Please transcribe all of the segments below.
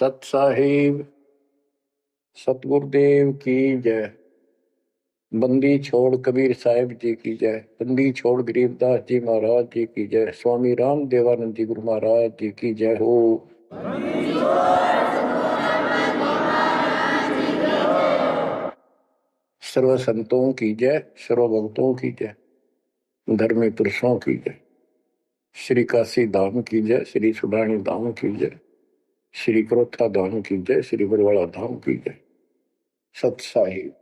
सत साहिब सतगुरुदेव की जय। बंदी छोड़ कबीर साहिब जी की जय। बंदी छोड़ गरीबदास जी महाराज जी की जय। स्वामी राम देवानंद जी गुरु महाराज जी की जय हो। सर्व संतों की जय, सर्व भक्तों की जय, धर्मी पुरुषों की जय। श्री काशी धाम की जय, श्री सुडानी धाम की जय, श्री क्रोथा धाम की जय, श्री बरवाड़ा धाम की जय। सत साहिब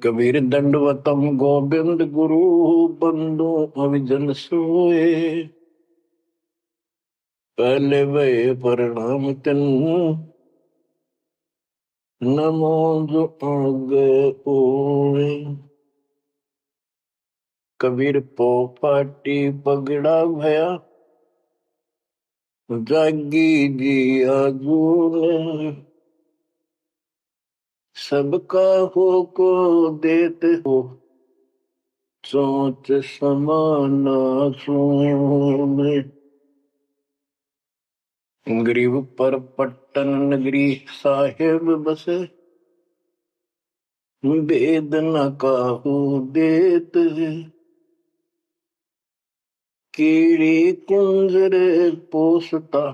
कबीर दंडवतम गोविंद गुरु बंदो अविजन सोए। पहले वे प्रणाम तिन नमो जो आगे ओए। कबीर पो पाटी पगड़ा भया जागी जी आजूने। सबका हो को देते हो सोच समाना सोने। गरीब पर पट्टन नगरी साहेब बसे वेद न काहू देत। कीड़ी कुंजर पोसता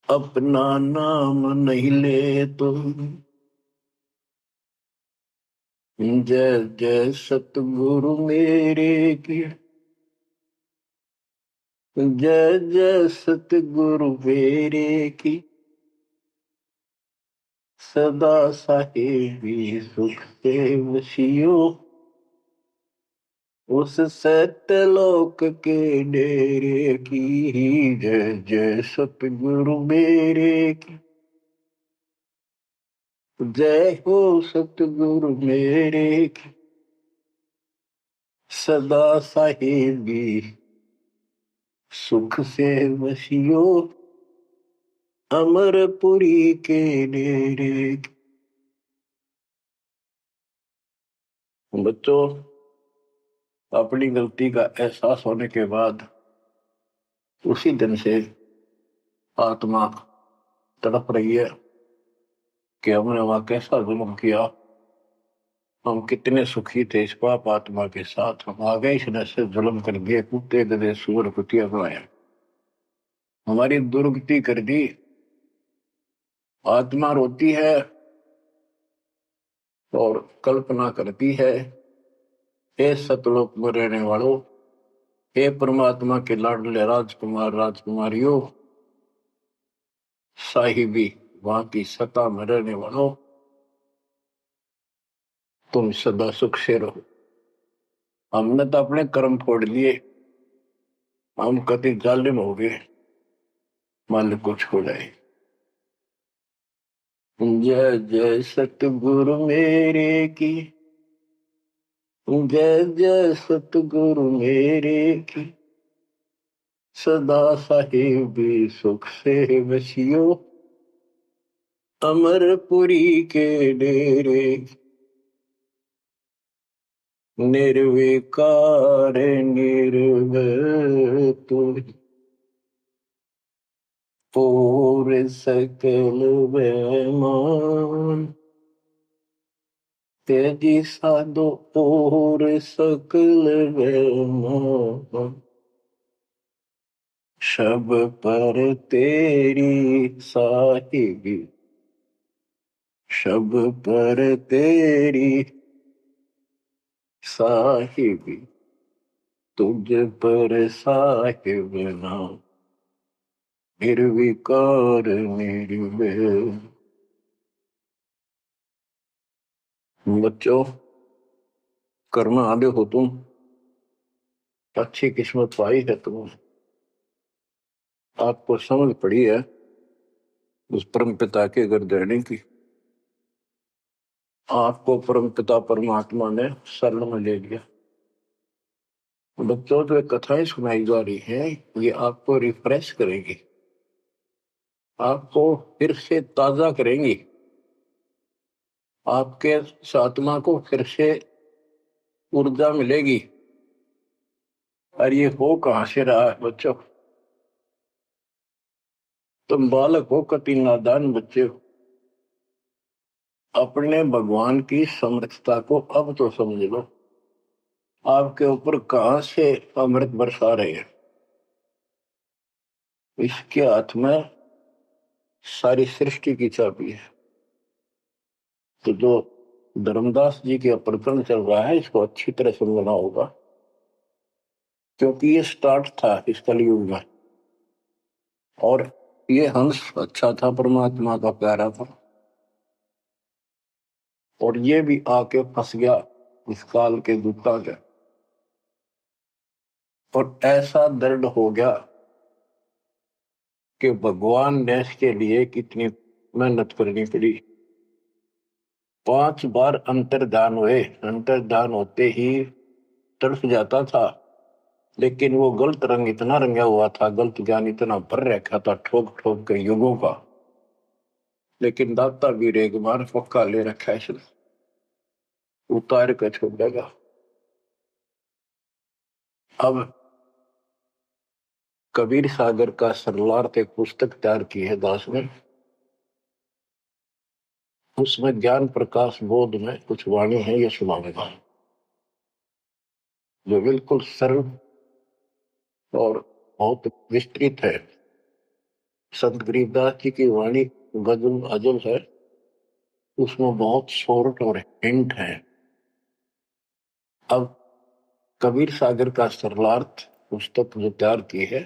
अपना नाम नहीं ले तो। जय जय सतगुरु मेरे की जय जय सतगुरु मेरे की। सदा साहेबी सुख से वसियो उस सत्यलोक के डेरे की। जय जय सतगुरु मेरे की जय हो सतगुरु मेरे की। सदा साहेबी सुख से वसियो अमरपुरी के डेरे की। बच्चों, अपनी गलती का एहसास होने के बाद उसी दिन से आत्मा तड़प रही है कि हमने वहां कैसा जुल्म किया। हम कितने सुखी थे इस पाप आत्मा के साथ। हम आ गए इस से जुल्म कर दिए, कुत्ते गधे सूअर कुतिया बनाया, हमारी दुर्गति कर दी। आत्मा रोती है और कल्पना करती है, हे सतलोक में रहने वालों, हे परमात्मा के लाडले राजकुमार राजकुमारियों, साहिबी वहां की सत्ता में रहने वालों, तुम सदा सुख से रहो। हमने तो अपने कर्म फोड़ लिए, हम कति जालिम हो गए, मालिक को छोड़ आए। जय जय सतगुरु मेरे की जय जय सतगुरु मेरे की। सदा साहिबी सुख से वसियो अमरपुरी के डेरे। निर्विकार निर्भय तुम पूर सकल बेमान। तेजी साधो पूर सकल बेमान। शब पर तेरी साहिबी शब पर तेरी साहिबी तुझ पर साहिब नाम निर्विकार निर्भय। बच्चों, कर्म आगे हो तुम, अच्छी किस्मत पाई है तुम, आपको समझ पड़ी है उस परम पिता के घर देने की। आपको परम पिता परमात्मा ने शरण में ले लिया। बच्चों, जो कथाएं सुनाई जा रही हैं ये आपको रिफ्रेश करेंगी, आपको फिर से ताजा करेंगी, आपके आत्मा को फिर से ऊर्जा मिलेगी। और ये हो कहां से रहा है बच्चों? तुम बालक हो, कति नादान बच्चे हो, अपने भगवान की समर्थता को अब तो समझ लो। आपके ऊपर कहां से अमृत बरसा रहे हैं? इसके हाथ में सारी सृष्टि की चाबी है। तो जो धर्मदास जी के प्रकरण चल रहा है, इसको अच्छी तरह समझना होगा, क्योंकि ये स्टार्ट था इस कलयुग में। और ये हंस अच्छा था, परमात्मा का प्यारा था, और ये भी आके फंस गया इस काल के दूता के। और ऐसा दर्द हो गया कि भगवान ने इसके लिए कितनी मेहनत करनी पड़ी। 5 बार अंतर्धान हुए, अंतर्धान होते ही तड़फ जाता था, लेकिन वो गलत रंग इतना रंगा हुआ था, गलत ज्ञान इतना भर रखा था ठोक ठोक के युगों का। लेकिन दाता भी एक बार पक्का ले रखा है, इसने उतार कर छोड़ेगा। अब कबीर सागर का सरलार्थ एक पुस्तक तैयार की है दास ने। उसमें ज्ञान प्रकाश बोध में कुछ वाणी है, ये सुनाऊंगा, जो बिल्कुल सरल और बहुत विस्तृत है। संत गरीबदास जी की वाणी गजल अजल है, उसमें बहुत शॉर्ट और हिंट है। अब कबीर सागर का सरलार्थ पुस्तक जो तैयार की है,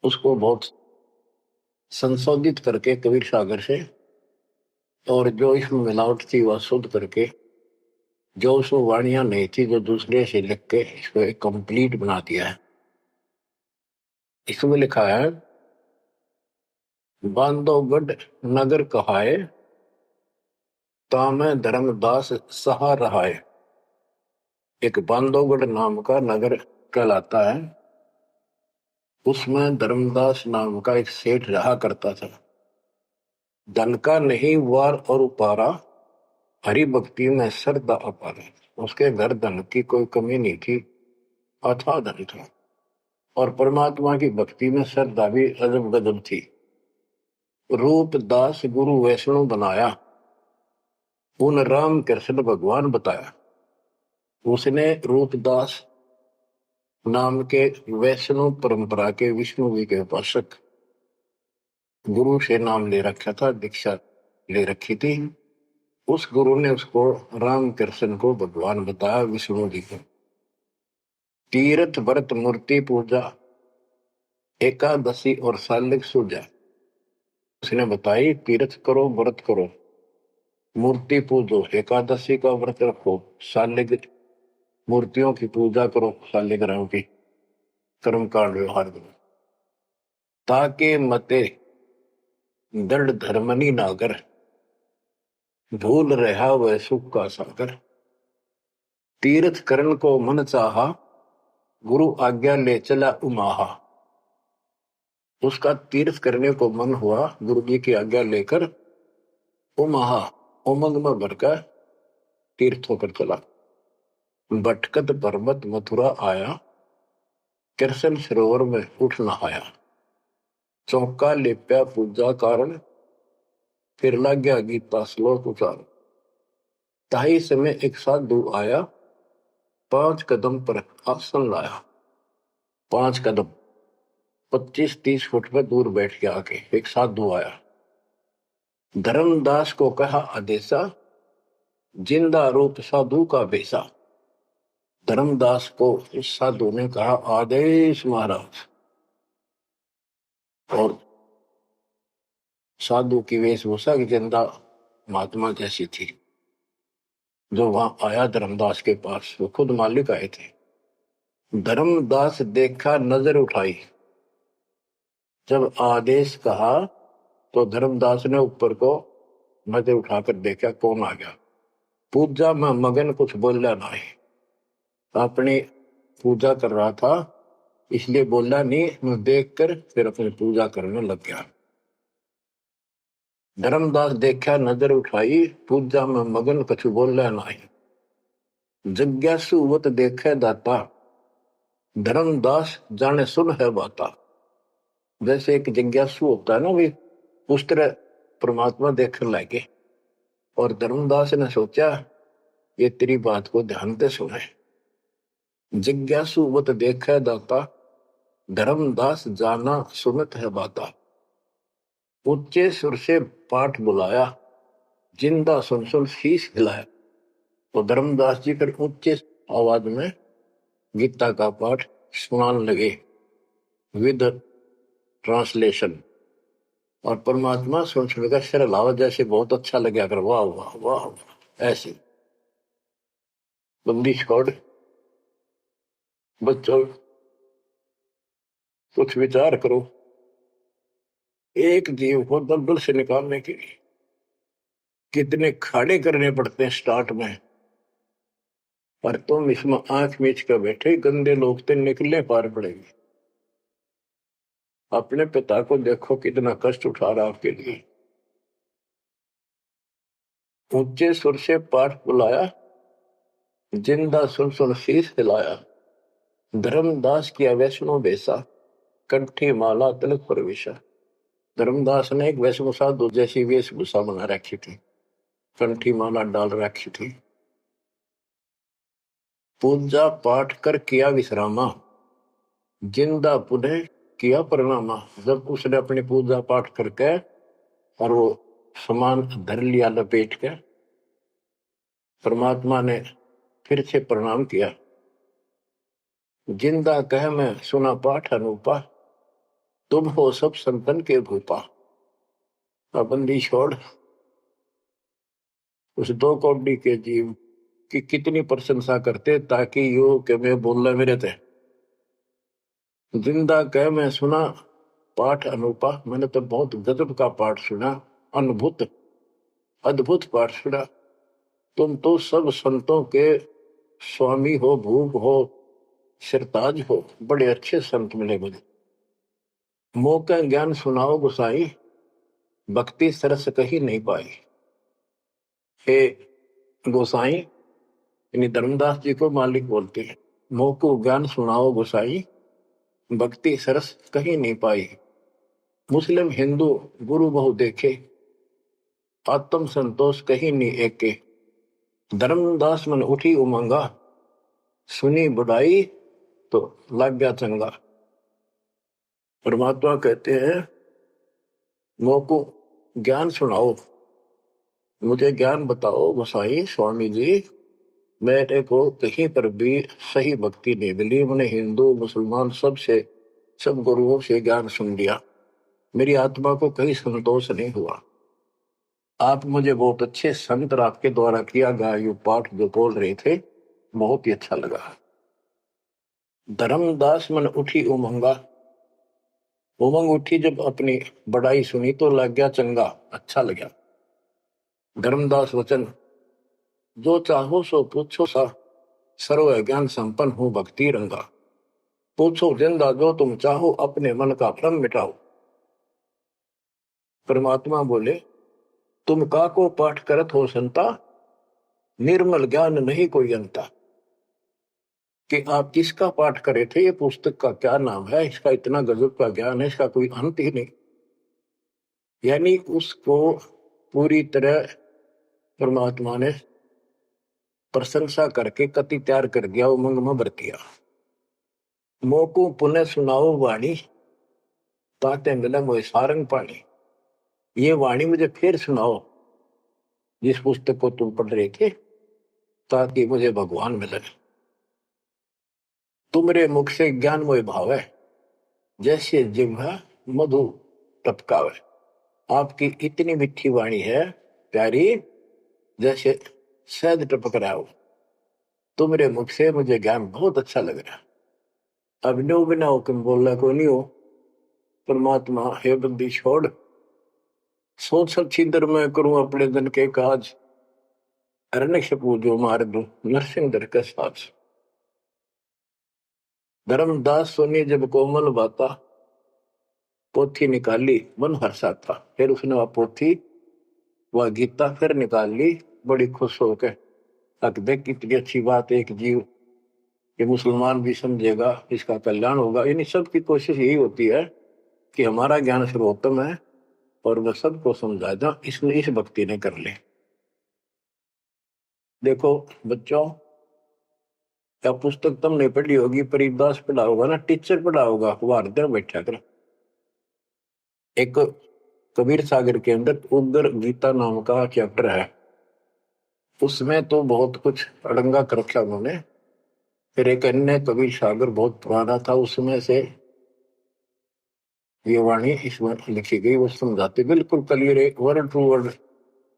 उसको बहुत संशोधित करके कबीर सागर से, और जो इसमें मिलावट थी वह शुद्ध करके, जो उसमें वाणियां नहीं थी जो दूसरे से लिख के इसको एक कंप्लीट बना दिया है। इसमें लिखा है, बांधवगढ़ नगर कहाए, तामे धर्मदास सहा रहाए। एक बांधवगढ़ नाम का नगर कहलाता है, उसमें धर्मदास नाम का एक सेठ रहा करता था। धन का नहीं वार और उपारा, हरि भक्ति में श्रद्धा अपार। उसके घर धन की कोई कमी नहीं थी, अथाह धन था, और परमात्मा की भक्ति में श्रद्धा भी अजब गजब थी। रूप दास गुरु वैष्णव बनाया, उन राम कृष्ण भगवान बताया। उसने रूपदास नाम के वैष्णव परंपरा के विष्णु जी के उपासक गुरु से नाम ले रखा था, दीक्षा ले रखी थी। उस गुरु ने उसको राम कृष्ण को भगवान बताया, विष्णु जी को। तीर्थ व्रत मूर्ति पूजा, एकादशी और सालिक सूजा उसने बताई। तीर्थ करो, व्रत करो, मूर्ति पूजो, एकादशी का व्रत रखो, सालिक मूर्तियों की पूजा करो, सालिग्राम की कर्म कांड व्यवहार करो, ताके मते दृढ़ धर्मनी नागर, भूल रहा वह सुख का सागर। तीर्थ करण को मन चाहा, गुरु आज्ञा ले चला उमाहा। उसका तीर्थ करने को मन हुआ, गुरु जी की आज्ञा लेकर उमाहा उमंग में भरकर तीर्थ होकर चला। भटकत पर्वत मथुरा आया, कृष्ण सरोवर में उठ नहाया। चौका लेप्या पूजा कारण, फिर लग गया गीता श्लोक उचार। ताही समय एक साधु आया, 5 कदम पर आसन लाया। 5 कदम 25-30 फुट पर दूर बैठ के आके एक साधु आया। धर्मदास को कहा आदेशा, जिंदा रूप साधु का बेसा। धर्मदास को इस साधु ने कहा आदेश महाराज। और साधु की वेशभूषा की जिंदा महात्मा जैसी थी। जो वहां आया धर्मदास के पास, वो खुद मालिक आए थे। धर्मदास देखा, नजर उठाई। जब आदेश कहा तो धर्मदास ने ऊपर को नजर उठाकर देखा, कौन आ गया। पूजा में मगन, कुछ बोला नहीं, अपनी पूजा कर रहा था, इसलिए बोला नहीं। मैं देखकर फिर अपनी पूजा करने लग गया। धर्मदास देखा, नजर उठाई, पूजा में मगन, कुछ बोला नहीं। जिज्ञासुवत देखे दाता, धर्मदास जाने सुन है बाता। जैसे एक जिज्ञासु होता है ना, भी उस तरह परमात्मा देखने लगे। और धर्मदास ने सोचा ये तेरी बात को ध्यान से सुने। जिज्ञासु वत देखै दाता, धर्मदास जाना सुनत है बाता। ऊंचे सुर से पाठ बुलाया, जिंदा सुन सुन शीश हिलाया। तो धर्मदास जी फिर ऊंचे आवाज में गीता का पाठ सुनाने लगे विद ट्रांसलेशन। और परमात्मा सुन सुनकर सिर हिलावा, जैसे बहुत अच्छा लगे, अगर वाह वाह वाह वाह। ऐसे बंदी छोड़ बच्चों, कुछ विचार करो। एक जीव को दलदल से निकालने के लिए कितने खाड़े करने पड़ते हैं स्टार्ट में। पर तुम इसमें आंख मीच कर बैठे, गंदे लोग तो निकलने पार पड़ेगी। अपने पिता को देखो कितना कष्ट उठा रहा आपके लिए। ऊंचे सुर से पाठ बुलाया, जिंदा सुन सुन शीश हिलाया। धर्मदास किया वैष्णो बेसा, कंठी माला तिलक प्रवेशा। धर्मदास ने एक वैष्णो साधु जैसी वेशभूषा बना रखी थी, कंठी माला डाल रखी थी। पूजा पाठ कर किया विश्रामा, जिंदा पुनः किया प्रणामा। जब उसने अपनी पूजा पाठ करके और वो सामान धर लिया लपेट के, परमात्मा ने फिर से प्रणाम किया। जिंदा कह मैं सुना पाठ अनूपा, तुम हो सब संतन के भूपा। बंदी छोड़ उस दो कौड़ी के जीव की कितनी प्रशंसा करते, ताकि यो के मैं बोलना मेरे थे। जिंदा कह मैं सुना पाठ अनूपा, मैंने तो बहुत गजब का पाठ सुना, अद्भुत अद्भुत पाठ सुना। तुम तो सब संतों के स्वामी हो, भूप हो, सिरताज हो, बड़े अच्छे संत मिले मुझे। मौका ज्ञान सुनाओ गुसाई, भक्ति सरस कहीं नहीं पाई। हे गोसाई, यानी धर्मदास जी को मालिक बोलते हैं, मोको ज्ञान सुनाओ गोसाई, भक्ति सरस कहीं नहीं पाई। मुस्लिम हिंदू गुरु बहु देखे, आत्म संतोष कहीं नहीं एके। धर्मदास मन उठी उमंगा, सुनी बुढ़ाई तो लग गया चंगा। परमात्मा कहते हैं मोको ज्ञान सुनाओ, मुझे ज्ञान बताओ गोसाई स्वामी जी। मेरे को कहीं पर भी सही भक्ति नहीं मिली। मैंने हिंदू मुसलमान सब गुरुओं से ज्ञान सुन लिया, मेरी आत्मा को कहीं संतोष नहीं हुआ। आप मुझे बहुत अच्छे संत आपके द्वारा किया गया ये पाठ जो बोल रहे थे, बहुत ही अच्छा लगा। धर्मदास मन उठी उमंगा, उमंग उठी जब अपनी बड़ाई सुनी तो लग गया चंगा, अच्छा लगा। धर्मदास वचन, जो चाहो सो पूछो सा, सर्व ज्ञान संपन्न हूं भक्ति रंगा। पूछो जिंदा जो तुम चाहो, अपने मन का भ्रम मिटाओ। परमात्मा बोले, तुम का को पाठ करत हो संता, निर्मल ज्ञान नहीं कोई अंता। कि आप किसका पाठ करे थे, ये पुस्तक का क्या नाम है, इसका इतना गजब का ज्ञान है, इसका कोई अंत ही नहीं। यानी उसको पूरी तरह परमात्मा ने प्रशंसा करके कति तैयार कर दिया, उमंग में भर दिया। मोको पुनः सुनाओ वाणी, ताते मिला मोए सारंग पानी। ये वाणी मुझे फिर सुनाओ, जिस पुस्तक को तुम पढ़ रहे थे, ताकि मुझे भगवान मिले। तुमरे मुख से ज्ञान मोय भावे, जैसे जिह्वा मधु टपकावे। आपकी इतनी मीठी वाणी है प्यारी, जैसे शहद टपक रहा हो। तुमरे मुख से मुझे ज्ञान बहुत अच्छा लग रहा। अभिनव बिना हुक्म बोलना को नहीं हो। परमात्मा, हे बंदी छोड़, सोच सब छिंदर मैं करूं अपने दिन के काज, अरण्य पूजो मार दूं नरसिंह दर के साथ। धर्मदास सुनी जब कोमल बाता, पोथी निकाली मन हर्षा था। फिर उसने वह पोथी वह गीता फिर निकाल ली, बड़ी खुश होकर। तक देख कितनी अच्छी बात, एक जीव ये मुसलमान भी समझेगा, इसका कल्याण होगा। यानी सबकी कोशिश यही होती है कि हमारा ज्ञान सर्वोत्तम है, और वह सबको समझा दो, इसने इस भक्ति ने कर ले। देखो बच्चों, क्या पुस्तक तुमने पढ़ी होगी, परिदास पढ़ा होगा ना, टीचर पढ़ा होगा, वो हर दिन बैठा कर। एक कबीर सागर के अंदर उग्र गीता नाम का चैप्टर है, उसमें तो बहुत कुछ अड़ंगा कर रखा उन्होंने। फिर एक अन्य कबीर सागर बहुत पुराना था, उसमें से ये वाणी इसमें लिखी गई, वो समझाते बिल्कुल क्लियर है, वर्ड टू वर्ड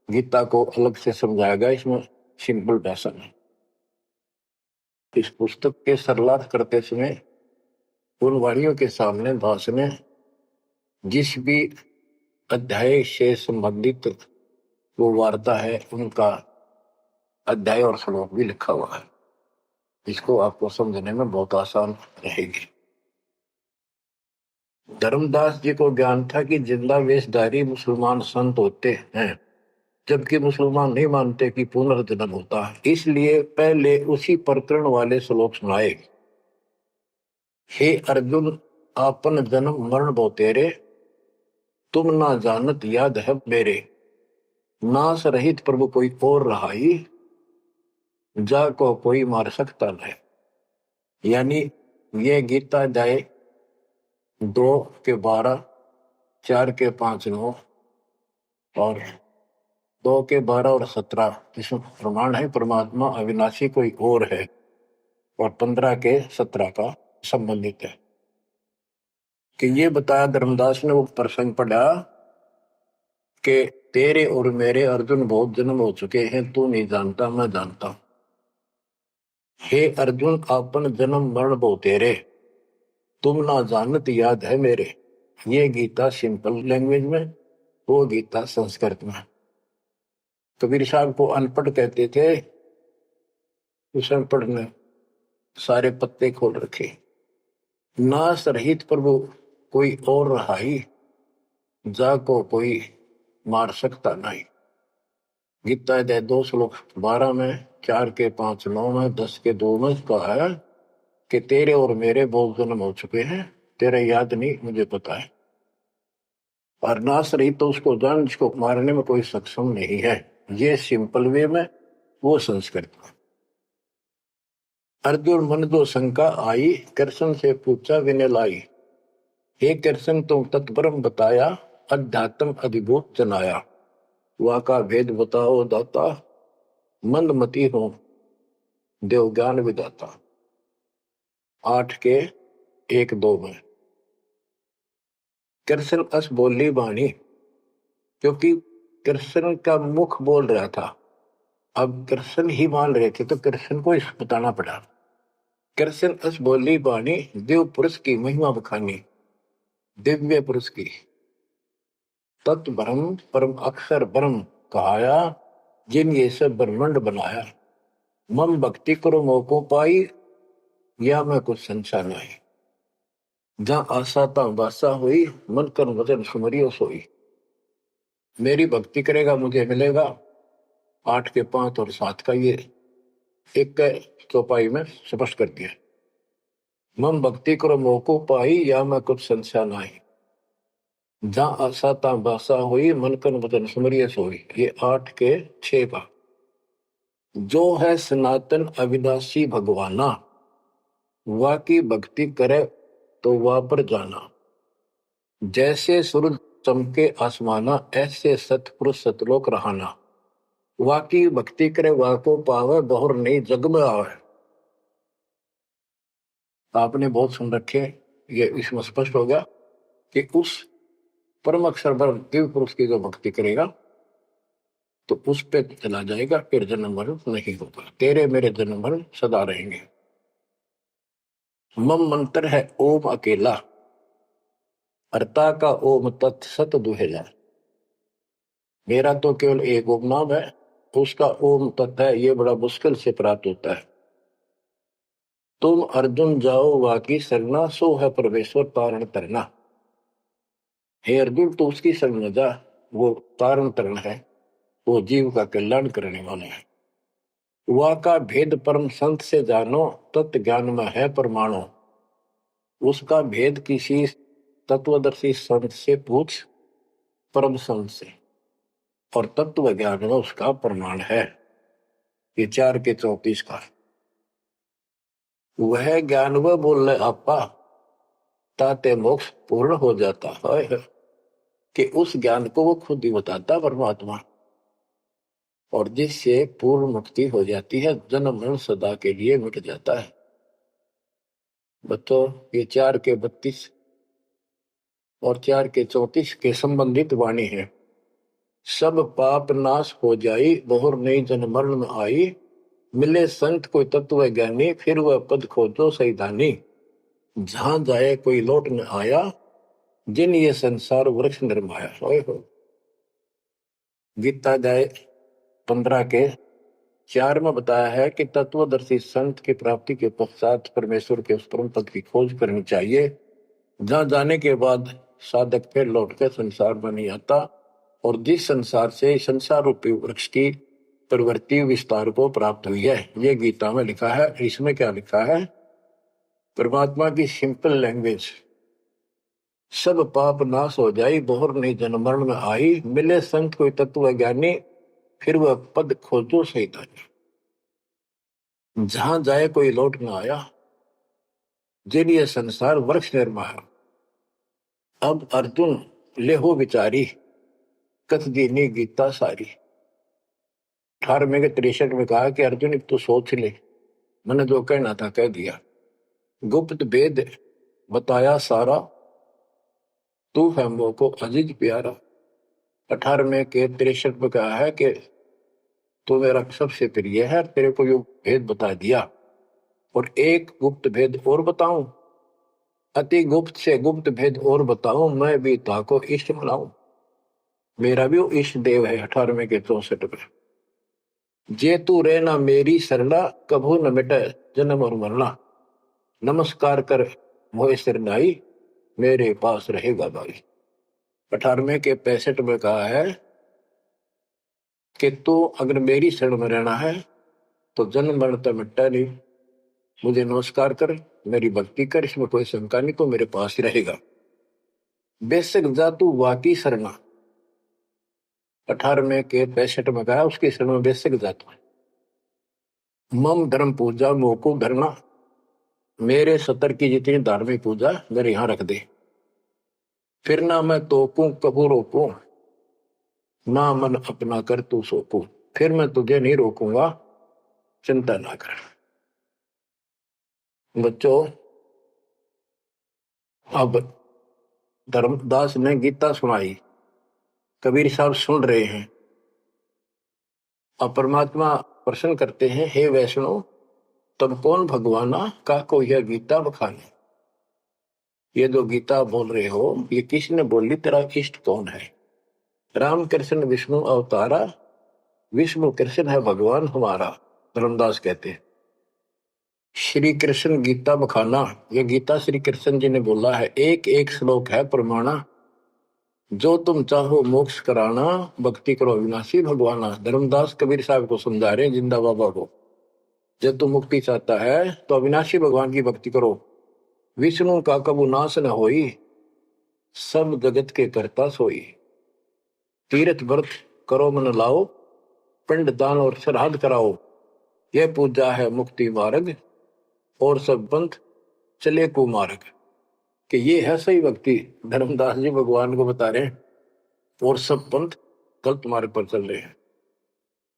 गीता को अलग से समझाया गया इसमें, सिंपल भाषा में। इस पुस्तक के सरलार्थ करते समय उन वाणियों के सामने दास ने जिस भी अध्याय से संबंधित वो वार्ता है, उनका अध्याय और श्लोक भी लिखा हुआ है, इसको आपको समझने में बहुत आसान रहेगी। धर्मदास जी को ज्ञान था कि जिंदा वेशधारी मुसलमान संत होते हैं, जबकि मुसलमान नहीं मानते कि पुनर्जन्म होता है, इसलिए पहले उसी प्रकरण वाले श्लोक सुनाए। हे अर्जुन, आपन जन्म मरण बहु तेरे, तुम ना जानत याद है मेरे, नास रहित प्रभु कोई और रहाई, जा को कोई मार सकता नहीं। यानी ये गीता अध्याय 2 के 12, 4 के 5, 9 और 2 के 12 और 17 इसमें प्रमाण है परमात्मा अविनाशी कोई और है, और 15 के 17 का संबंधित है कि ये बताया धर्मदास ने वो प्रसंग पढ़ा कि तेरे और मेरे अर्जुन बहुत जन्म हो चुके हैं, तू नहीं जानता मैं जानता हूं। हे अर्जुन, आपन जन्म मरण बहु तेरे, तुम ना जानत याद है मेरे। ये गीता सिंपल लैंग्वेज में, वो गीता संस्कृत में। कबीर साहब को अनपढ़ कहते थे, उस अनपढ़ ने सारे पत्ते खोल रखे। नास रहित प्रभु कोई और रहाई, जा को कोई मार सकता नहीं। गीता अध्याय 2 श्लोक 12 में, 4 के 5, 9 में, 10 के 2 में कहा है कि तेरे और मेरे बहुत जन्म हो चुके हैं, तेरे याद नहीं, मुझे पता है। और नाश रहित तो उसको जान जिसको मारने में कोई सक्षम नहीं है। ये सिंपल वे में, वो संस्कृत में। अर्जुन मन जो शंका आई, कृष्ण से पूछा विनय लाई, हे कृष्ण तुम तत्परम बताया, अध्यात्म अधिभूत जनाया, वा का भेद बताओ दाता, मंदमती हो देव ज्ञान विदाता। 8 के 1, 2 में कृष्ण अस बोली बाणी, क्योंकि कृष्ण का मुख बोल रहा था, अब कृष्ण ही मान रहे थे तो कृष्ण को इस बताना पड़ा। कृष्ण अस बोली बाणी, देव पुरुष की महिमा बखानी, दिव्य पुरुष की तत्व ब्रह्म परम अक्षर ब्रह्म कहाया, जिन ये सब ब्रह्मांड बनाया, मम भक्ति करो मोको पाई, या मैं कुछ संशय नहीं, जहां आशा ता बासा हुई, मन कर वजन सुमरियो सोई। मेरी भक्ति करेगा मुझे मिलेगा। 8 के 5 और 7 का ये एक चौपाई में स्पष्ट कर दिया। मम भक्ति करो मोको पाई, या मैं कुछ संशय नहीं, जहां आशा ता बासा हुई, मन कर वजन सुमरियो सोई। ये 8 के 6 का। जो है सनातन अविनाशी भगवाना, वा की भक्ति करे तो वह पर जाना, जैसे सूरज चमके आसमाना, ऐसे सतपुरुष सतलोक रहाना, वा की भक्ति करे वा को पावे, बहुर नहीं जग में आवे। आपने बहुत सुन रखे, ये इसमें स्पष्ट हो गया कि उस परम अक्षर ब्रह्म दिव्य पुरुष की जो भक्ति करेगा तो उस पे चला जाएगा, फिर जन्म मरण नहीं होगा, तेरे मेरे जन्म मरण सदा रहेंगे। मम मंत्र है ओम अकेला, अर्ता का ओम तत्सत दुहेला। मेरा तो केवल एक ओम नाम है, उसका ओम तत्व है, ये बड़ा मुश्किल से प्राप्त होता है। तुम अर्जुन जाओ वाकी सरना, सो है परमेश्वर तारण तरना। हे अर्जुन तो उसकी शरण जा, वो तारण तरण है, वो जीव का कल्याण करने वाला है। वा का भेद परम संत से जानो, तत्व ज्ञान में है परमाणु। उसका भेद किसी तत्वदर्शी संत से पूछ, परम संत से, और तत्व ज्ञान में उसका प्रमाण है। ये 4 के 34 का वह ज्ञान वह बोल रहे आपा ताते मोक्ष पूर्ण हो जाता है, कि उस ज्ञान को वो खुद ही बताता परमात्मा, और जिससे पूर्ण मुक्ति हो जाती है, जन्म मरण सदा के लिए मिट जाता है। बच्चों, ये 4 के 32 और 4 के 34 के संबंधित वाणी है। सब पाप नाश हो जाई, बहुर नई जन्म मरण में आई, मिले संत कोई तत्व ज्ञानी, फिर वह पद खोजो सही दानी। जहां जाए कोई लौट न आया, जिन ये संसार वृक्ष निर्माया। हो गीता जाए 15 के 4 में बताया है कि तत्वदर्शी संत की प्राप्ति के पश्चात परमेश्वर के उस परम पद की खोज करनी चाहिए, जहां जाने के बाद साधक फिर लौटकर संसार में नहीं आता, और जिस संसार से संसार रूपी वृक्ष की प्रवृत्ति विस्तार को प्राप्त हुई है। ये गीता में लिखा है। इसमें क्या लिखा है? परमात्मा की सिंपल लैंग्वेज, सब पाप नाश हो जाई, बहुर नहीं जन्म मरण में आई, मिले संत कोई तत्व ज्ञानी, फिर वह पद खोजो सही दानी। जहां जाए कोई लौट न आया, जिन ये संसार वृक्ष निर्माया। अब अर्जुन लेहो विचारी, कथ दीनी गीता सारी। 18वें के 63 में कहा कि अर्जुन अब तो सोच ले, मैंने जो कहना था कह दिया, गुप्त भेद बताया सारा, तू है मोह को अजीज प्यारा। 18वें के 63 में कहा है कि तू मेरा सबसे प्रिय है, तेरे को यो भेद बता दिया, और एक गुप्त भेद और बताऊं, अति गुप्त से गुप्त भेद और बताऊं, मैं भी ताको इष्ट बनाऊं। मेरा भी वो इष्ट देव है। 18वें के 64 में, जे तू रहना मेरी सरला, कभू न मिटे जन्म और मरना। नमस्कार कर मोहे सिरनाई, मेरे पास रहेगा भाई। 18वें के 65 में कहा है कि तू अगर मेरी शरण में रहना है तो जन्म मरण तो मिटता नहीं, मुझे नमस्कार कर, मेरी भक्ति कर, इसमें कोई शंका नहीं, तो मेरे पास ही रहेगा। बेशक जा तू वाकी शरणा। 18वें के 65 में कहा उसकी शरण में बेशक जा तू। मम धर्म पूजा मोको धरना, मेरे सतर की जितनी धार्मिक पूजा मेरे यहां रख दे। फिर ना मैं तोकू कबू रोकू, ना मन अपना कर तू सोकू। फिर मैं तुझे नहीं रोकूंगा, चिंता ना कर। बच्चों, अब धर्मदास ने गीता सुनाई, कबीर साहब सुन रहे हैं। अब परमात्मा प्रश्न करते हैं, हे वैष्णव तब कौन भगवाना का को यह गीता बखाने। ये जो गीता बोल रहे हो ये किसने बोली, तेरा इष्ट कौन है? राम कृष्ण विष्णु अवतारा, विष्णु कृष्ण है भगवान हमारा। धर्मदास कहते हैं श्री कृष्ण गीता बखाना, ये गीता श्री कृष्ण जी ने बोला है। एक एक श्लोक है प्रमाणा, जो तुम चाहो मोक्ष कराना, भक्ति करो अविनाशी भगवाना। धर्मदास कबीर साहब को समझा रहे हैं, जिंदा बाबा को, जब तुम मुक्ति चाहता है तो अविनाशी भगवान की भक्ति करो। विष्णु का कबू नाश न होई, सब जगत के करता सोई। तीर्थ व्रत करो मन लाओ, पिंड दान और श्राद्ध कराओ। यह पूजा है मुक्ति मार्ग, और सब पंथ चले कुमार्ग। कि ये है सही भक्ति। धर्मदास जी भगवान को बता रहे हैं, और सब पंथ गलत मार्ग पर चल रहे हैं।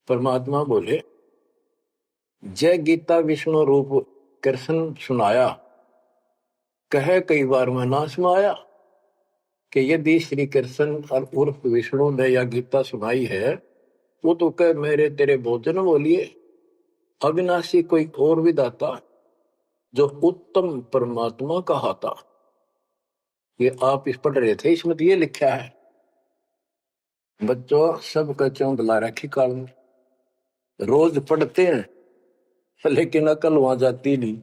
परमात्मा बोले, जय गीता विष्णु रूप कृष्ण सुनाया, कहे कई बार मैं नाश में आया। कि यदि श्री कृष्ण और उर्फ विष्णु ने यह गीता सुनाई है, वो तो कह मेरे तेरे भोजन बोलिए, अविनाशी कोई और विधाता, जो उत्तम परमात्मा कहा था। ये आप इस पढ़ रहे थे, इसमें तो ये लिखा है। बच्चों, सब कच्चों बुला रखी काल में, रोज पढ़ते हैं लेकिन अकल वहां जाती नहीं।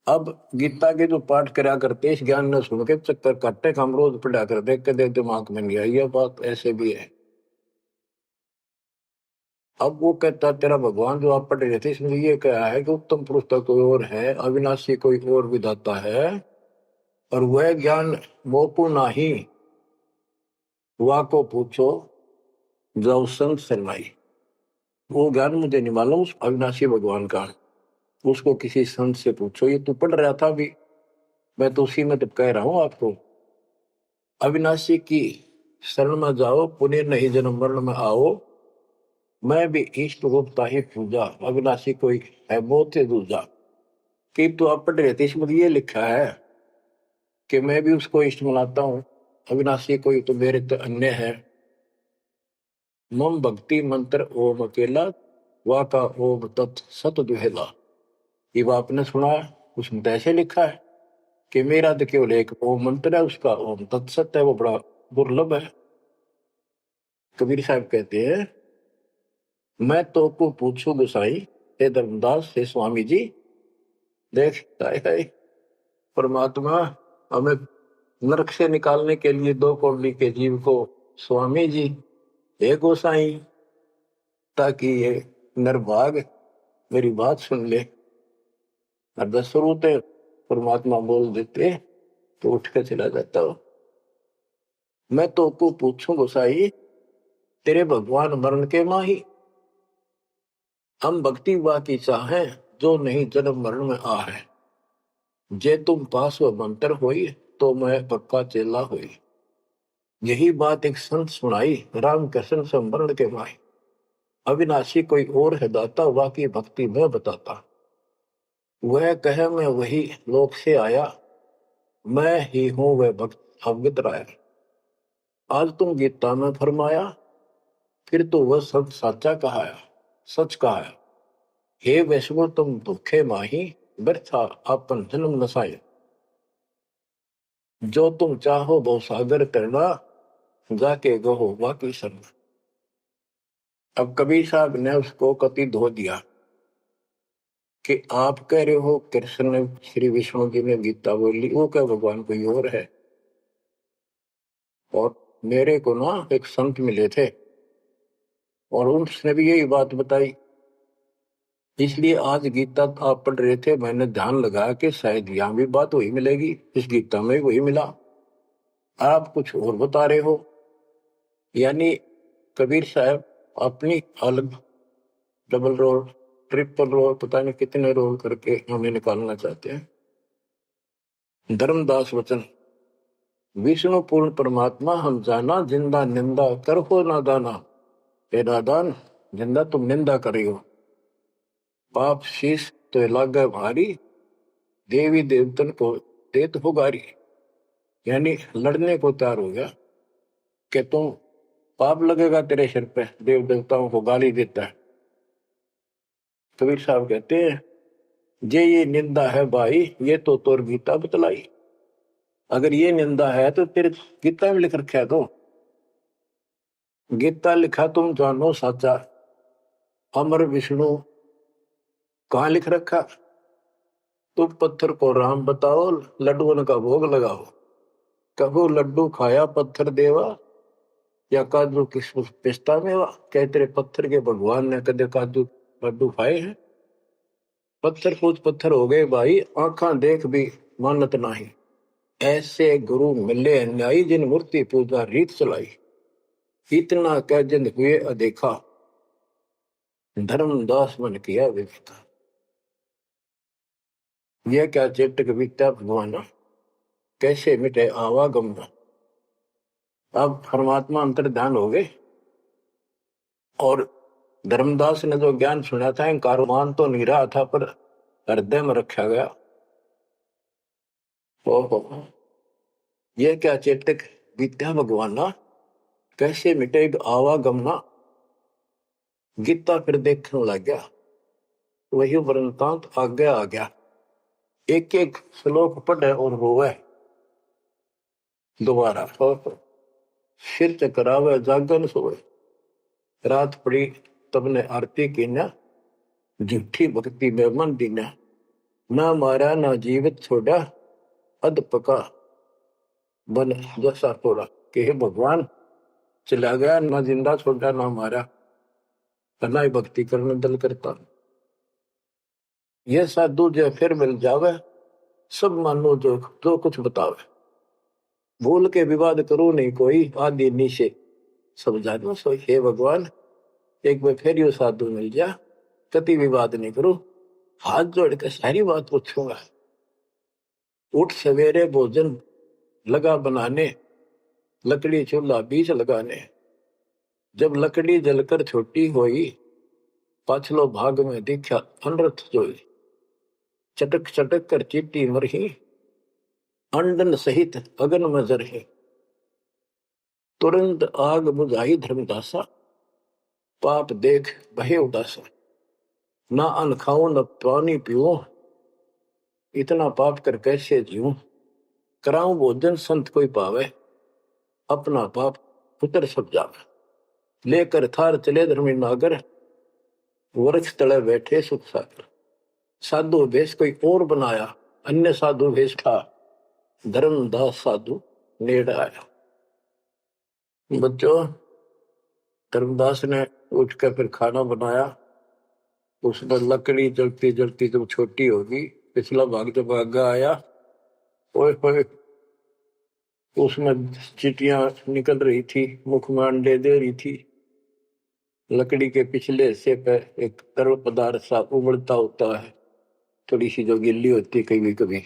अब गीता के जो पाठ करा करते, इस ज्ञान ने सुन के चक्कर काटते, हम रोज पढ़ा कर देख के देख दिमाग में नहीं आई। ये बात ऐसे भी है। अब वो कहता तेरा भगवान जो आप पढ़ रहे थे, इसमें ये कहा है कि उत्तम पुरुष का कोई और है, अविनाशी कोई और विधाता है, और वह ज्ञान मोकू नाही, वा को पूछो जाओ संत शरणाई। वो ज्ञान मुझे नहीं मालूम उस अविनाशी भगवान का, उसको किसी संत से पूछो। ये तू पढ़ रहा था अभी, मैं तो उसी में तो कह रहा हूं आपको। अविनाशी की शरण में जाओ, पुण्य नहीं जन्म मरण में आओ। मैं भी इष्ट रूपता ही पूजा, अविनाशी कोई है बहुत से दूजा। कि तो आप पढ़ रहे थे, इसमें ये लिखा है कि मैं भी उसको इष्ट मनाता हूं, अविनाशी कोई तो मेरे तो अन्य है। मम भक्ति मंत्र ओम अकेला, वा का ओम तत् सत दुहेला। ये वो आपने सुना है, उसमें तो ऐसे लिखा है कि मेरा तो केवल एक ओम मंत्र है, उसका ओम तत्सत है, वो बड़ा दुर्लभ है। कबीर साहब कहते हैं, मैं तो को पूछू गोसाई, हे धर्मदास हे स्वामी जी। देख है परमात्मा हमें नरक से निकालने के लिए दो कौड़ी के जीव को स्वामी जी हे गोसाई, ताकि ये नरभाग मेरी बात सुन ले। और दस होते परमात्मा बोल देते तो उठ के चला जाता हो। मैं तो को पूछूं गोसाई, तेरे भगवान मरण के माही, हम भक्ति बाकी चाहें जो नहीं जन्म मरण में आ है। जे तुम पास व मंत्र होई, तो मैं पक्का चेला हुई। यही बात एक संत सुनाई, राम कृष्ण संवरण के माही। अविनाशी कोई और है दाता, वाकी भक्ति में बताता। वह कहे मैं वही लोक से आया, मैं ही हूं वह भक्त अवगत राया। आज तुम गीता में फरमाया, फिर तो वह सब साचा कहाया, सच कहाया। हे वैष्णव तुम दुखे माही, व्यर्था आपन जन्म नसाए। जो तुम चाहो बहु सागर करना, जाके गहो वाकी शरण। अब कबीर साहब ने उसको कति धो दिया कि आप कह रहे हो कृष्ण ने श्री विष्णु जी ने गीता बोली, वो क्या भगवान कोई और है। और मेरे को ना एक संत मिले थे और उसने भी यही बात बताई। इसलिए आज गीता आप पढ़ रहे थे, मैंने ध्यान लगाया कि शायद यहां भी बात वही मिलेगी, इस गीता में वही मिला, आप कुछ और बता रहे हो। यानी कबीर साहब अपनी अलग डबल रोल ट्रिपल रोल पता नहीं कितने रोल करके हमें निकालना चाहते हैं। धर्मदास वचन, विष्णु पूर्ण परमात्मा हम जाना, जिंदा निंदा कर हो नादाना। हे नादान, जिंदा तुम निंदा कर रही हो, पाप शीश तो लागे भारी, देवी देवतन को देत हो गारी। यानी लड़ने को तैयार हो गया कि तुम पाप लगेगा तेरे सिर पे, देव देवताओं को गाली देता है। कबीर साहब कहते हैं, जे ये निंदा है भाई, ये तो तोर गीता बतलाई। अगर ये निंदा है तो तेरे गीता में लिख रखा है। तो गीता लिखा तुम जानो साचा, अमर विष्णु कहाँ लिख रखा। तुम पत्थर को राम बताओ, लड्डुओं का भोग लगाओ। कहो लड्डू खाया पत्थर देवा, या काजू किशमिश पिस्ता मेवा। क्या तेरे पत्थर के भगवान ने कदे काजू लड्डू खाए हैं। पत्थर पूछ पत्थर हो गए भाई, आंखा देख भी मानत नहीं। ऐसे गुरु मिले अन्यायी, जिन मूर्ति पूजा रीत चलाई। इतना कह जिंद हुए अदेखा, धर्मदास मन किया विवेका। यह क्या चेटक बीता भगवाना, कैसे मिटे आवागम। अब परमात्मा अंतर ध्यान हो गए और धर्मदास ने जो ज्ञान सुना था, मान तो नहीं रहा था पर हृदय में रखा गया। ओहो, यह क्या चेतक विद्या भगवाना, कैसे मिटे आवागमना। गीता फिर देखने लग गया, वही वृंतांत आगे आ गया। एक एक श्लोक पढ़े और रोवे दोबारा। सिर चकरावे जागन सोए, रात पड़ी तब ने आरती की न, झूठी भक्ति में मन दीना। ना मारा ना जीवित छोड़ा, अध पका बन जैसा थोड़ा। कि हे भगवान, चला गया ना जिंदा छोड़ा ना मारा, ना ही भक्ति करने दल करता। यह साधु जो फिर मिल जावे, सब मानो जो जो कुछ बतावे। भूल के विवाद करो नहीं कोई, आदि नीचे सब जानो सोई। हे भगवान, एक बार फिर यो साधु मिल जा, कति विवाद नहीं करो, हाथ जोड़ के सारी बात पूछूंगा। उठ सवेरे भोजन लगा बनाने, लकड़ी चूल्हा बीच लगाने। जब लकड़ी जलकर छोटी होई, पाछलो भाग में दिखा अनरथ जोई। चटक चटक कर चीटी मरही, अंडन सहित अगन में जरही। तुरंत आग बुझाई धर्मदासा, पाप देख भय उदासा। ना अन्न खाऊं न पानी पीऊं, इतना पाप कर कैसे जीऊं। कराऊं भोजन संत कोई पावे, अपना पाप उतर सब जावे। लेकर थार चले धर्मी नागर, वृक्ष तले बैठे सुख सागर। साधु भेष कोई और बनाया, अन्य साधु भेष था, धर्मदास साधु नेड़ आया। बच्चों, धर्मदास ने उठकर फिर खाना बनाया। उसने लकड़ी जलती जलती जब छोटी होगी, पिछला भाग जब आगा आया, ओए होए, उसमें चीटियां निकल रही थी, मुख में अंडे दे रही थी। लकड़ी के पिछले हिस्से पे एक तरल पदार्थ सा उबलता होता है, थोड़ी सी जो गिल्ली होती कभी कभी।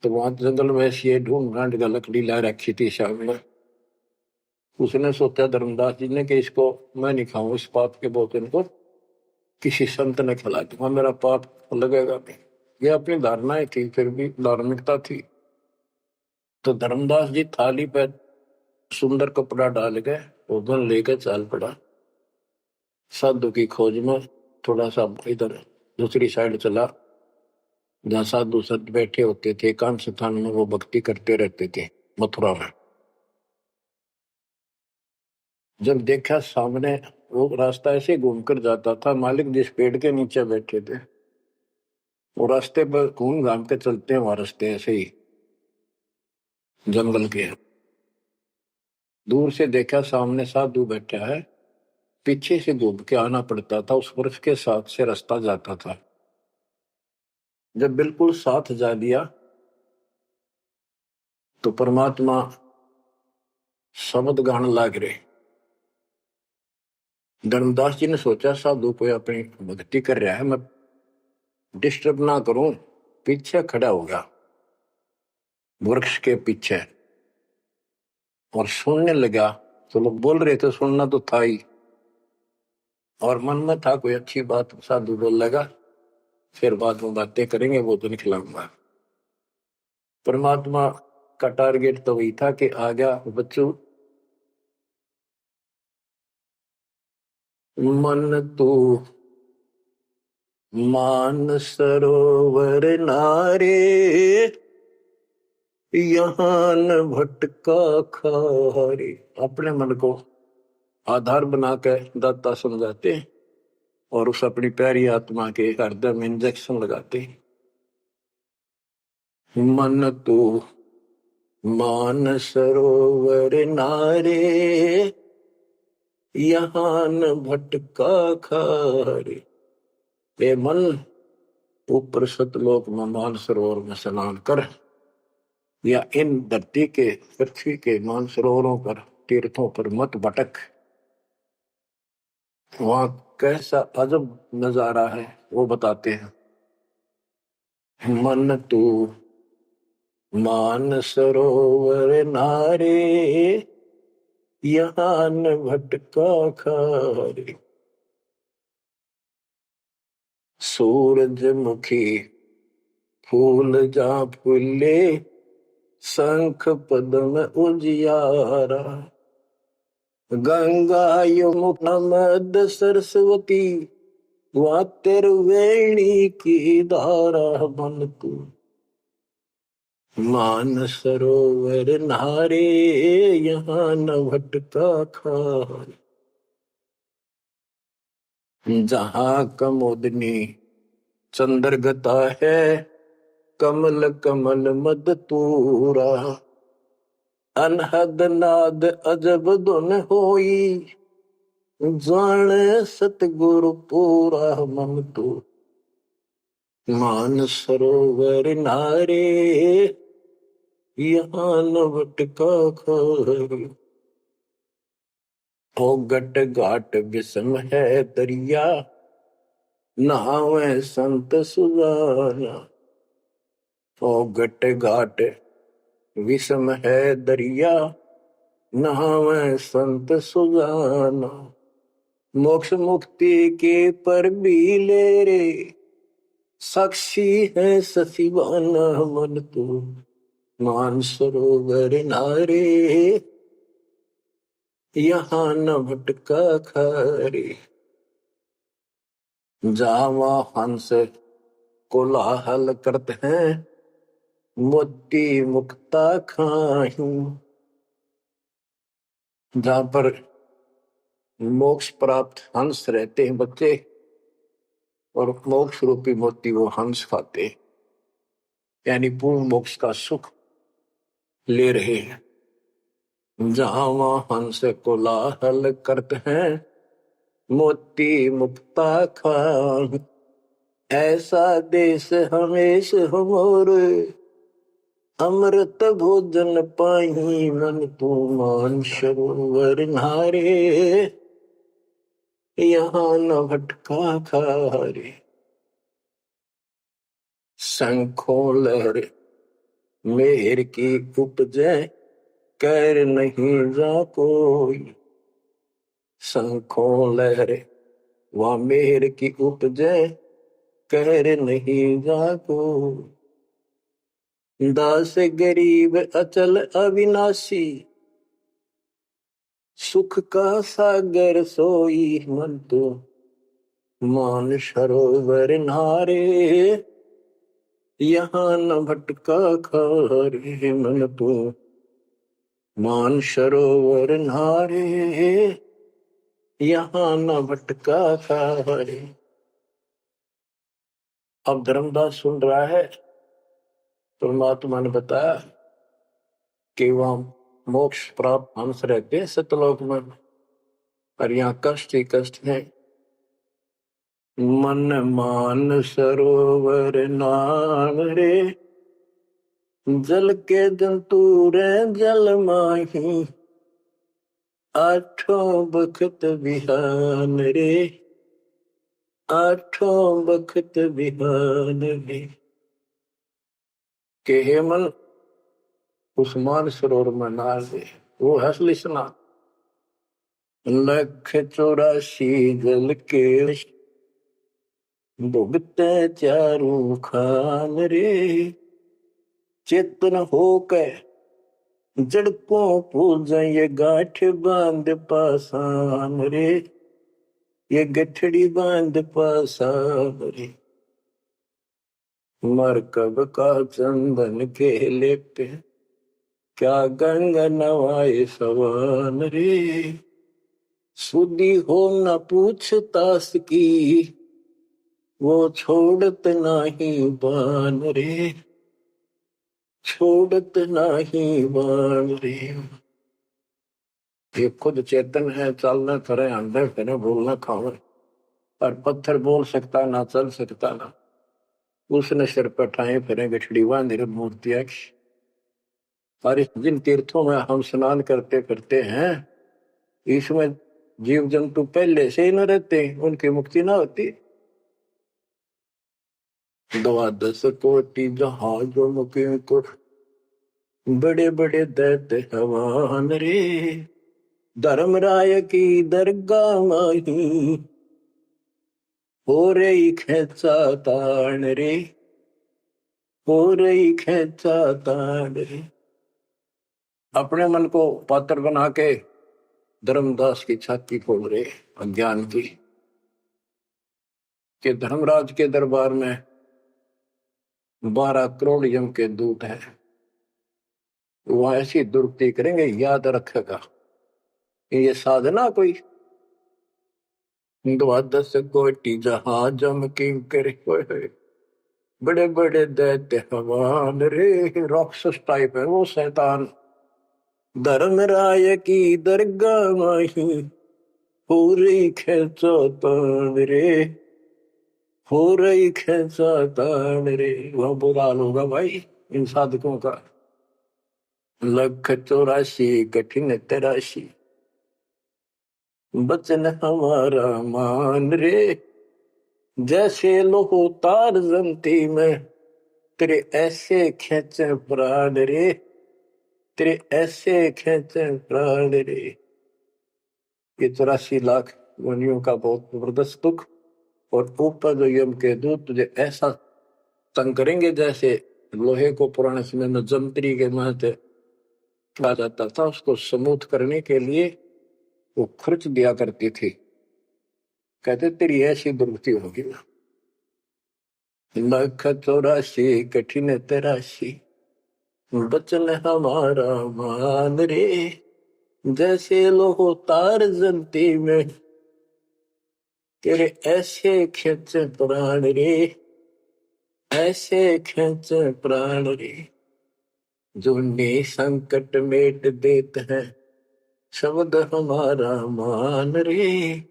तो वहां जंगल में से ढूंढ ढांड का लकड़ी ला रखी थी सामने। उसने सोचा धर्मदास जी ने कि इसको मैं नहीं खाऊं, इस पाप के भोजन को किसी संत ने खिला दूंगा, मेरा पाप लगेगा नहीं। ये अपनी धारणाएं थी, फिर भी धार्मिकता थी। तो धर्मदास जी थाली पे सुंदर कपड़ा डाल के भोजन लेकर चाल पड़ा। साधु की खोज में थोड़ा सा इधर दूसरी साइड चला, जहाँ साधु संत बैठे होते थे, एकांत स्थान में वो भक्ति करते रहते थे मथुरा में। जब देखा सामने, वो रास्ता ऐसे घूमकर जाता था, मालिक जिस पेड़ के नीचे बैठे थे वो रास्ते पर घूम घाम के चलते हैं, वहां रास्ते ऐसे ही जंगल के। दूर से देखा सामने साधु बैठा है, पीछे से घूम के आना पड़ता था, उस वृक्ष के साथ से रास्ता जाता था। जब बिल्कुल साथ जा लिया तो परमात्मा शब्द गान लाग रहे। धर्मदास जी ने सोचा साधु कोई अपनी भक्ति कर रहा है, मैं डिस्टर्ब ना करूं, पीछे खड़ा होगा वृक्ष के पीछे और सुनने लगा। तो लोग बोल रहे थे, सुनना तो था ही, और मन में था कोई अच्छी बात साधु बोल लगा, फिर बाद में बातें करेंगे, वो तो निकलाऊंगा। परमात्मा का टारगेट तो वही था कि आ गया बच्चों, मन तू मान सरोवर नारे, यहाँ न भटका खारे। अपने मन को आधार बना के दाता समझाते और उस अपनी प्यारी आत्मा के हृदय में इंजेक्शन लगाते। मन तू मान सरोवर नारे, यहाँ न भटका खारे। ए मन, ऊपर सतलोक में मान सरोवर में स्नान कर, या इन धरती के पृथ्वी के मान सरोवरों पर, तीर्थों पर मत भटक। वहां कैसा अजब नजारा है वो बताते हैं। मन तू मान सरोवर नारे, यहाँ न भटका खारे। सूरजमुखी फूल जा फूले, शंख पद्म उजियारा। गंगा यमुना मद सरस्वती, वहाँ तिरवेणी की धारा। मन तू मान सरोवर नारे, यहाँ न भटका खारे। जहाँ कमोदनी चंद्रगता है, कमल कमल मद तूरा। अनहद नाद अजब धुन होई, जाने सतगुरु पूरा। मन तू मान सरोवर नारे, यहाँ न भटका खारी। हो गट घाट विषम है दरिया, नहावे संत सुजाना। हो गट घाट विषम है दरिया, नहावे संत सुजाना। मोक्ष मुक्ति के पर भी ले रे, साक्षी है सचिवाना मन तू। मानसरोवर नारे, यहाँ न भटका खारे। जावा हंस कोलाहल करते हैं, मोती मुक्ता खाही। जहां पर मोक्ष प्राप्त हंस रहते हैं बच्चे, और मोक्ष रूपी मोती वो हंस खाते, यानी पूर्ण मोक्ष का सुख ले रहे हैं। जहां वहां हंस कोलाहल करते हैं, मोती मुक्ता खाही। ऐसा देश हमेश हमोर, अमृत भोजन पाही मन तू। मान सरोवर नारे, यहाँ न भटका खारे। शंखों लहर मेहर की उपजे, कर नहीं जा कोई। शंखों लहर वह मेहर की उपजे, कर नहीं जा कोई। दास गरीब अचल अविनाशी, सुख का सागर सोई मन तो। मान सरोवर नारे, यहाँ न भटका खारे मन तो। मान सरोवर नारे, यहाँ न भटका खारे। अब धर्मदास सुन रहा है, परमात्मा ने बताया कि वहां मोक्ष प्राप्त हंस रहते हैं सतलोक में, और यहाँ कष्ट ही कष्ट है। मन मान सरोवर नाम रे, जल के जंतु रे जल माही। आठों बखत बिहान रे, आठों बखत बिहान रे। के हे मन उस मान सरोवर में नार दे, वो हंसली स्नान। लख 84 जल के भुगते चारू खान रे। चेतन होकर जड़ को पूजा, ये गांठ बांध पासान रे। ये गठड़ी बांध पासान रे। मरकब का चंदन के लेपे, क्या गंगा नवाए सवान रे। सुधी हो न पूछतास की, वो छोड़त नाही बान रे। छोड़त नाही बान रे। ये खुद चेतन है, चलना करे अंदर फिरे, बोलना खावे, पर पत्थर बोल सकता ना, चल सकता ना। उसने सिर पर ठाए फिरे गठड़ी बांधी मूर्तियां। और जिन तीर्थों में हम स्नान करते करते हैं, इसमें जीव जंतु पहले से ही न रहते, उनकी मुक्ति ना होती। 12 कोटि जहाजों मुके को, बड़े बड़े दैत्य हवान रे। धर्मराय की दरगाह माही, हो रही खेचा तान रे। हो रही खेचा तान रे। अपने मन को पात्र बना के धर्मदास की छाती खोल रहे अज्ञान की, कि धर्मराज के दरबार में 12 करोड़ यम के दूत हैं, वो ऐसी दुर्गति करेंगे, याद रखेगा ये साधना कोई। 12 कोटि जहाज की करे, बड़े बड़े दैत्य हवान रे। राक्षस टाइप है वो शैतान। धर्मराय की दरगाह माही, पूरी खेचो तान रे। हो रही खेचा तान रे। वह बुरा हाल होगा भाई इन साधकों का। लख 84 कठिन तराशी, बचन हमारा मान रे, जैसे लोहो तार जमती में, तेरे ऐसे खेचे प्राण रे, तेरे ऐसे खेचे प्राण रे। ये 84 लाख योनियों का बहुत जबरदस्त दुख, और ऊपर जो यम के दूत तुझे ऐसा तंग करेंगे जैसे लोहे को पुराने समय में जंतरी के महते कहा जाता था, उसको स्मूथ करने के लिए वो खुर्च दिया करती थी। कहते तेरी ऐसी दुर्गति होगी ना। लख 84 कठिन तराशी, बचन हमारा मान रे, जैसे लोहो तार जलती में, तेरे ऐसे खेचे प्राण रे, ऐसे खेचे प्राण रे। जो संकट मेट देत है, शब्द हमारा मान रे,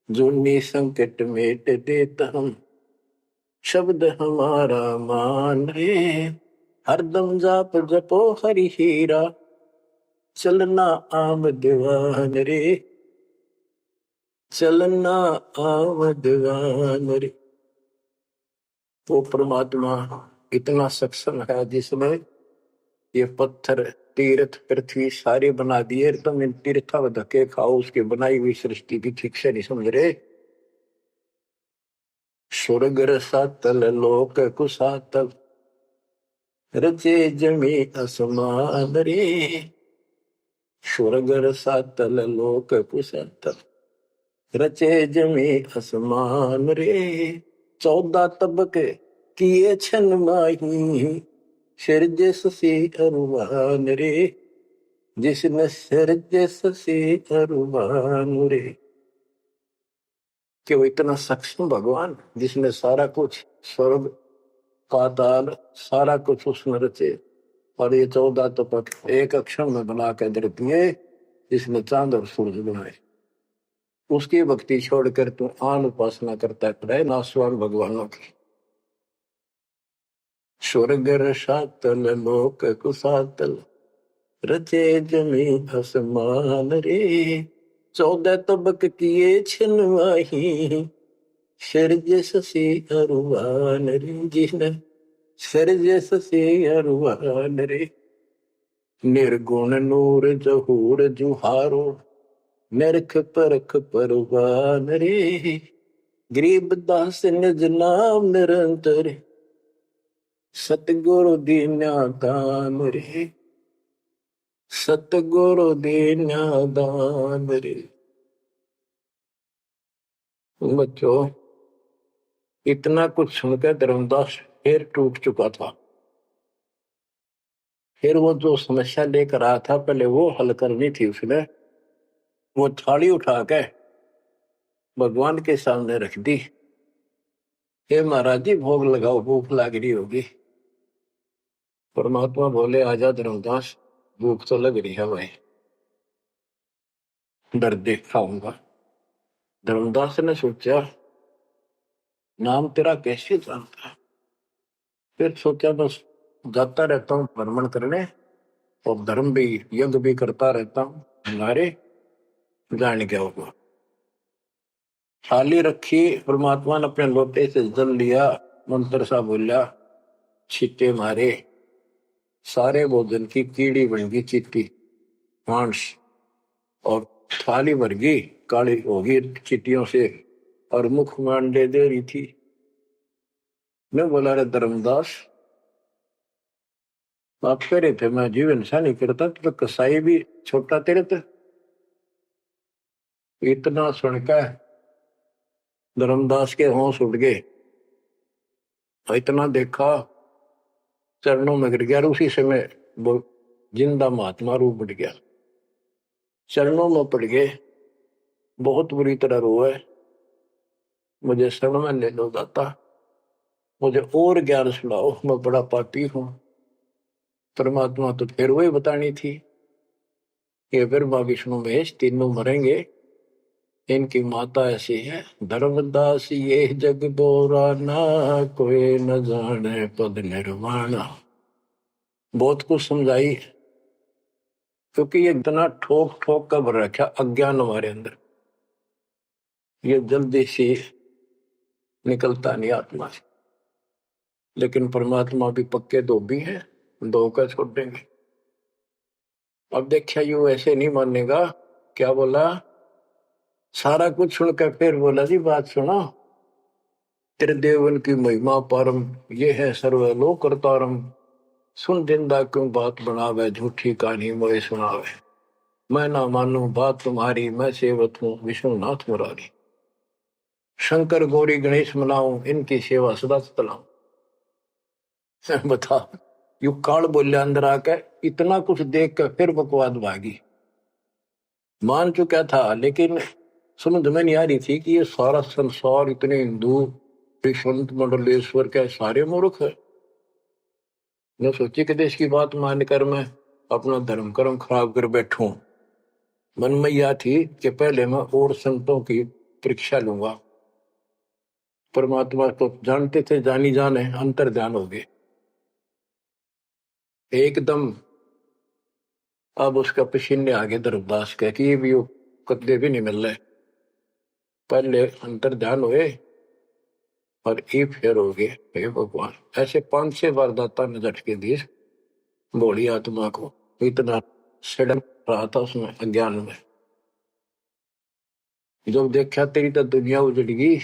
जो संकट मेट देत हम, शब्द हमारा मान रे। हरदम जाप जपो हरि हीरा, चलना आम दीवान रे, चलना आम दीवान रे। वो परमात्मा इतना सक्षम है जिसने ये पत्थर तीर्थ पृथ्वी सारे बना दिए, तुम इन तीर्था में धक्के खाओ, उसकी बनाई हुई सृष्टि की ठीक से नहीं समझ रहे। स्वर्ग रसातल लोक कुसातल, रचे जमी असमान रे, स्वर्ग रसातल लोक कुसातल, रचे जमी असमान रे। 14 तबके किए छन माही, सिरजे ससी अरुवान रे, जिसने सिरजे ससी अरुवान रे। कि वो इतना सक्षम भगवान जिसने सारा कुछ स्वर्ग पाताल सारा कुछ उसने रचे, और ये 14 तपक एक अक्षर में बना के दे दिए, जिसने चांद और सूरज बनाए। उसकी भक्ति छोड़कर तू आन उपासना करता है नासवान भगवानों की। स्वर्ग रसातल लोक कुसातल, रचे जमी आसमान रे, 14 तबक किए छिनवाही, सिरजे ससी अरुवान रे, जिसने सिरजे ससी अरुवान रे। निर्गुण नूर जहूर जुहारो, निरख परख परवान रे, गरीब दास निज नाम निरंतर, सतगुरु दीन्या दान रे, सतगुरु दीन्या दान रे। बच्चों, इतना कुछ सुनकर धर्मदास फिर टूट चुका था। फिर वो जो समस्या लेकर आया था, पहले वो हल करनी थी उसने। वो थाली उठा के भगवान के सामने रख दी, हे महाराज जी भोग लगाओ, भूख लग रही होगी। परमात्मा बोले आजा धर्मदास, भूख तो लग रही है भाई, डर देख खाऊंगा। धर्मदास ने सोचा नाम तेरा कैसे जानता है। फिर सोचा बस जाता रहता हूँ भ्रमण करने, और धर्म भी यज्ञ भी करता रहता हूँ, हमारे जान क्या होगा। थाली रखी, परमात्मा ने अपने लोटे से जल लिया, मंत्र सा बोला, छींटे मारे, सारे भोजन की कीड़ी बन गई चीटी मांस, और थाली भर गई काली होगी चीटियों से, और मुख मान दे रही थी। मैं बोला रे धर्मदास, आप कह रहे थे मैं जीवन सा नहीं करता, तो कसाई भी छोटा तेरे थे। इतना सुनकर धर्मदास के होश उड़ गए, इतना देखा चरणों में गिर गया। उसी समय वो जिंदा महात्मा रूप बढ़ गया, चरणों में पड़ गए, बहुत बुरी तरह रोए, मुझे शरण में ले लो दाता, मुझे और ज्ञान सुनाओ, मैं बड़ा पापी हूं। परमात्मा तो फिर वही बतानी थी, ये ब्रह्मा विष्णु महेश तीनों मरेंगे, इनकी माता ऐसी है। धर्मदास ये जग बोरा ना, कोई न जाने पद निर्वाणा। बहुत कुछ समझाई, क्योंकि ये इतना ठोक ठोक कर भर रखा अज्ञान हमारे अंदर, ये जल्दी से निकलता नहीं आत्मा से। लेकिन परमात्मा भी पक्के धोबी है, धोकर छोड़ देंगे। अब देखिए यू ऐसे नहीं मानेगा। क्या बोला? सारा कुछ सुनकर फिर बोला जी बात सुनो, तेरे देवन की महिमा परम, ये है सर्वलोक करतारम। सुन जिंदा क्यों बात बनावे, झूठी कहानी मोए सुनावे। मैं ना मानू बात तुम्हारी, मैं सेवक हूँ विष्णुनाथ मुरारी। शंकर गौरी गणेश मनाऊं, इनकी सेवा सदा चलाऊं। बता, यू काल बोलिया अंदर आके, इतना कुछ देख कर फिर बकवाद भागी। मान चुका था लेकिन समझ में नहीं आ रही थी कि ये सारा संसार इतने हिंदू संत मंडलेश्वर के सारे मूर्ख है। मैं सोची कि देश की बात मानकर मैं अपना धर्म कर्म खराब कर बैठूं। मन में यह थी कि पहले मैं और संतों की परीक्षा लूंगा। परमात्मा तो जानते थे, जानी जाने अंतर ध्यान हो गए एकदम। अब उसका पसीने आगे धर्मदास कह कि ये भी कदे भी नहीं मिल रहे। पहले अंतर ध्यान हुए और ये फेर हो गए। हे भगवान, ऐसे 5-6 बार दाता ने झटके दिए भोली आत्मा को। इतना सड़न रहा था उसमें अज्ञान में। जब देखा तेरी तो दुनिया उजड़ गई,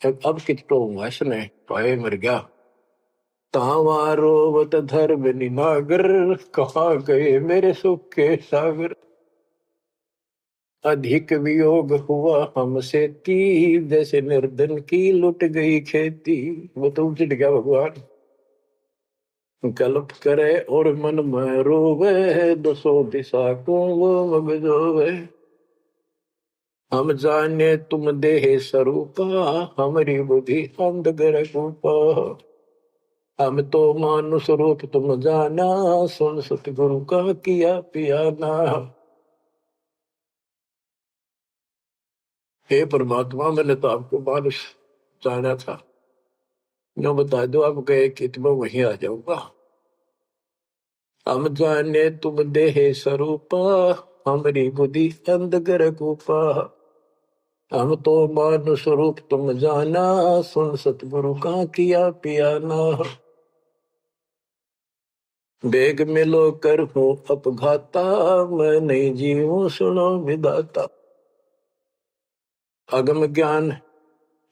अब कितो हुआ इसने, पाए मर गया। तावारोवत धर्म निनागर, कहाँ गए मेरे सुख के सागर। अधिक वियोग हुआ हमसे ती, जैसे निर्धन की लुट गई खेती। वो तो उजड़ गया भगवान। कल्प करे और मन में रोवे, दसों दिशा को वो मगजोवे। हम जाने तुम देह स्वरूपा, हमारी बुद्धि अंधगर रूपा। हम तो मानुष रूप तुम जाना, सुन सतगुरु का किया पियाना। हे परमात्मा, मैंने तो आपको मानुष जाना था, जो बता दो आप गए कि मैं वहीं आ जाऊंगा। हम जाने तुम देह स्वरूपा, हमारी बुद्धि अंधगर रूपा। हम तो मानुष रूप तुम जाना, सुन सतगुरु का किया पियाना। बेग मिलो कर हूँ अपघाता, मैं नहीं जीऊं सुनो विदाता। अगम ज्ञान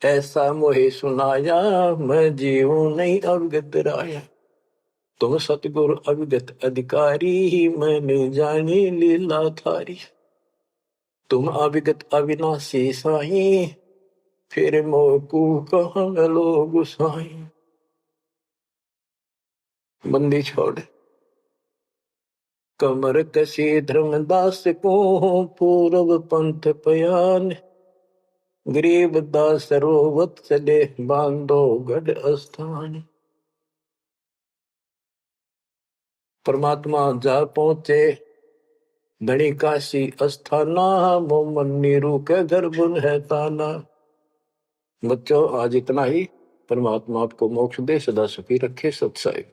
ऐसा मोहे सुनाया, मैं जीऊं नहीं अवगत राया। तुम सतगुरु अविगत अधिकारी, मैं नहीं जानी लीला थारी। तुम अविगत अविनाशी साई, फिर मोकू कहाँ मिलो गुसाई। बंदी छोड़ कमर कसी धर्मदास को, पूर्व पंथ पयान। गरीब दास रोवत चले, बांधो गढ़ स्थान। परमात्मा जा पहुंचे धनी काशी अस्थाना, मोमन नीरू के घर बुन है ताना। बच्चों आज इतना ही। परमात्मा आपको मोक्ष दे, सदा सुखी रखे। सत्साई।